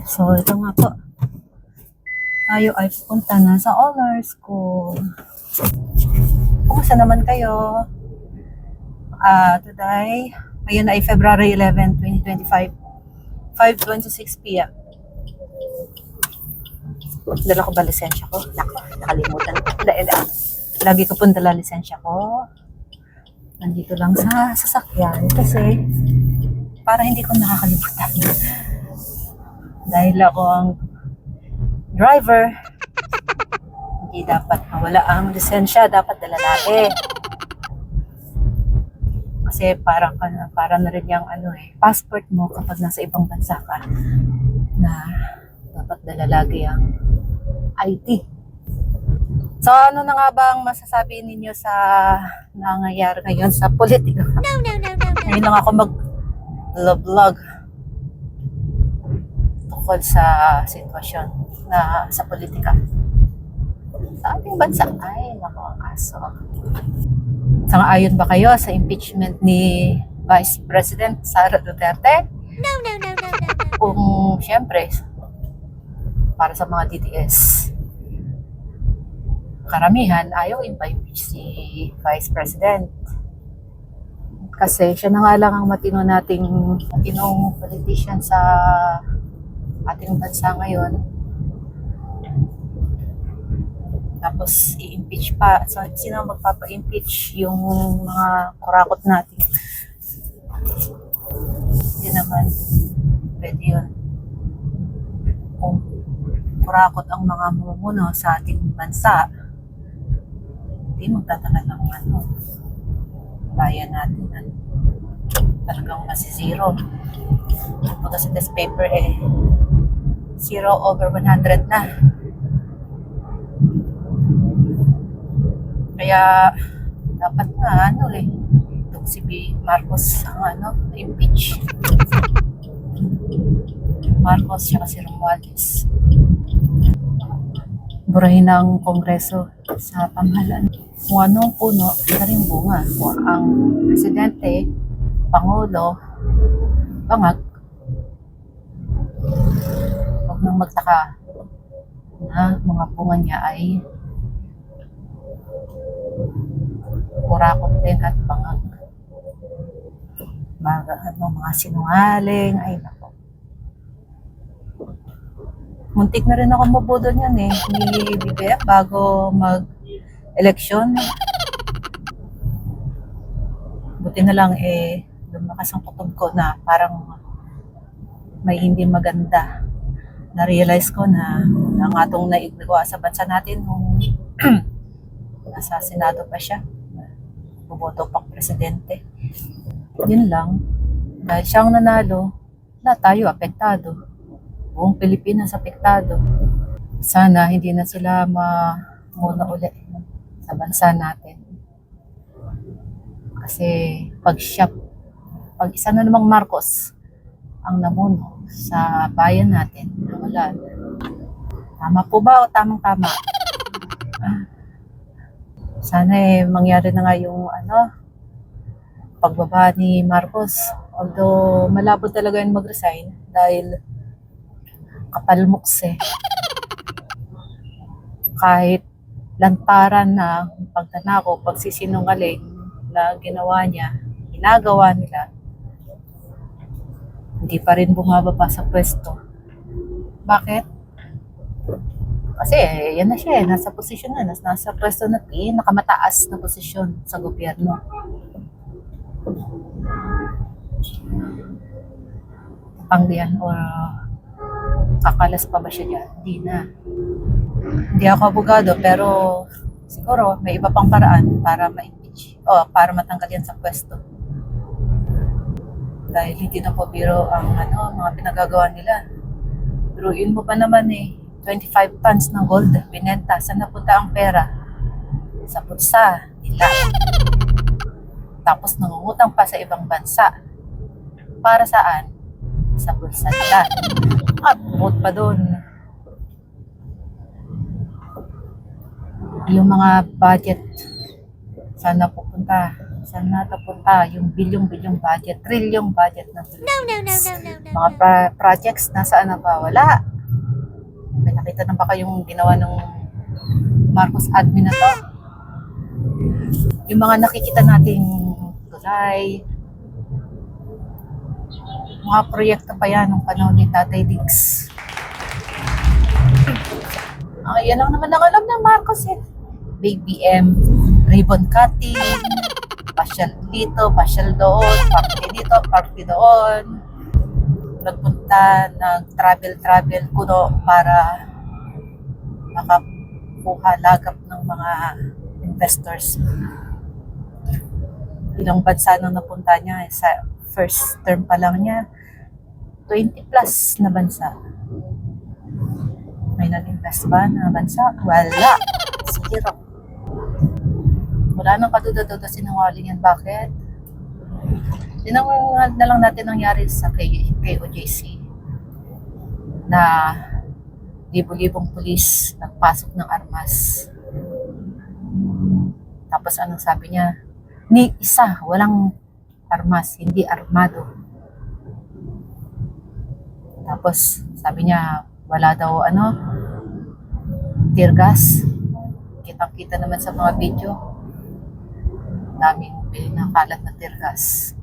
So, ito nga po. Tayo ay punta na sa honor school. Kumusta naman kayo? Today, ngayon ay February 11, 2025. 5:26 p.m. Dala ko ba lisensya ko? Nakalimutan. Lagi ko pong dala lisensya ko. Nandito lang sa sasakyan kasi para hindi ko nakakalimutan. Dahil ako ang driver, hindi dapat mawala ang lisensya, dapat dala lagi. Kasi para na rin yung passport mo kapag nasa ibang bansa ka na dapat dala lagi ang ID. So ano na nga bang masasabi ninyo sa nangyayari ngayon sa politika? No. Ngayon lang ako mag-vlog tungkol sa sitwasyon na sa politika sa ating bansa. Ay, naku, ang kaso. Sang-ayon ba kayo sa impeachment ni Vice President Sara Duterte? No. Kung siyempre, para sa mga DDS, karamihan ayaw impeach si Vice President. Kasi siya na nga lang ang matinong politician sa ating bansa ngayon. Tapos i-impeach pa. So, sino magpapa-impeach? Yung mga kurakot natin. Hindi naman pwede yun. Kung kurakot ang mga mamumuno sa ating bansa, hindi magtatagal ng bayan natin. Talagang masizero. Pagka sa test paper 0 over 100 na. Kaya dapat nga itong si Marcos ang na-impeach. Marcos siya kasi Romualdez. Burahin ng Kongreso sa pamahalaan. Kung anong puno, na rin bunga. Kung ang presidente, pangulo, bangag, huwag nang magtaka na mga bunga niya ay kurakot din at bangag. Mga sinungaling, ay nako. Muntik na rin ako mabodo niyan ni BBM bago mag-eleksyon. Buti na lang lumakas ang kutob ko na parang may hindi maganda. Na-realize ko na ang atong naigagawa sa bansa natin nung nasa Senado pa siya. Buboto pang presidente. Yun lang. Dahil siyang nanalo, na tayo apektado. Buong Pilipinas apektado. Sana hindi na sila muna uli sa bansa natin. Kasi pag isa na namang Marcos ang namuno sa bayan natin, wala. Tama po ba o tamang-tama? Sana mangyari na nga yung pagbaba ni Marcos. Although malabo talaga yung mag-resign dahil kapalmuks kahit lantaran na pagtanako, pagsisinungaling na ginagawa nila, hindi pa rin bumababa sa pwesto. Bakit? Kasi yan na siya, nasa posisyon na, nasa pwesto na nakamataas na posisyon sa gobyerno. Pangdiyan or kakalas pa ba siya dyan? Hindi na. Hindi ako abogado pero siguro may iba pang paraan para ma-impeach o para matanggal yan sa pwesto. Dahil hindi na po biro ang mga pinagagawa nila. Biruin mo pa naman 25 tons ng gold binenta. Saan napunta ang pera? Sa bulsa nila. Tapos nangungutang pa sa ibang bansa. Para saan? Sa bulsa nila. At bukod pa doon, yung mga budget sana pupunta sa Saan napunta yung bilyong-bilyong budget, trilyong budget ng Philippines? Mga projects, nasaan na ba? Wala. May nakita na ba kayong ginawa ng Marcos admin na to? Yung mga nakikita nating tulay, mga proyekto pa yan nung panahon ni Tatay Diggs. Yan lang naman ang alam ng Marcos eh. Baby M, ribbon cutting, pasyal dito, pasyal doon, party dito, party doon. Nagpunta, nag-travel kuno para makakuha lagap ng mga investors. Ilang bansa nang napunta niya sa first term pa lang niya, 20 plus na bansa. May nag-invest ba na bansa? Wala. Zero. Wala nang kaduda-duda sinungaling yan. Bakit? Yun ang na lang natin nangyari sa KOJC na libo-libong pulis nagpasok ng armas. Tapos anong sabi niya? Ni isa, walang armas, hindi armado. Tapos sabi niya, wala daw tear gas. Kitang-kita naman sa mga video. Daming pinakalat na tear gas.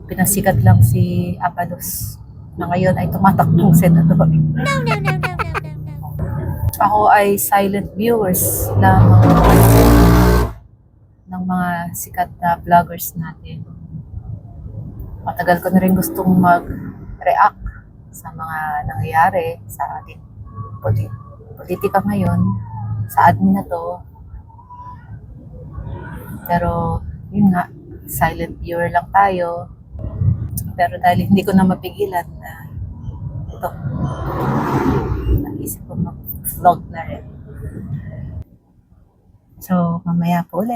Pinasikat lang si Abalos na ngayon ay tumatakbong senador. Ako ay silent viewers ng mga sikat na vloggers natin. Matagal ko na rin gustong mag-react sa mga nangyayari sa ating politika ngayon, sa admin na to. Pero, yun nga, silent viewer lang tayo. Pero dahil hindi ko na mapigilan na ito, naisip ko mag-vlog na rin. So, mamaya po ulit.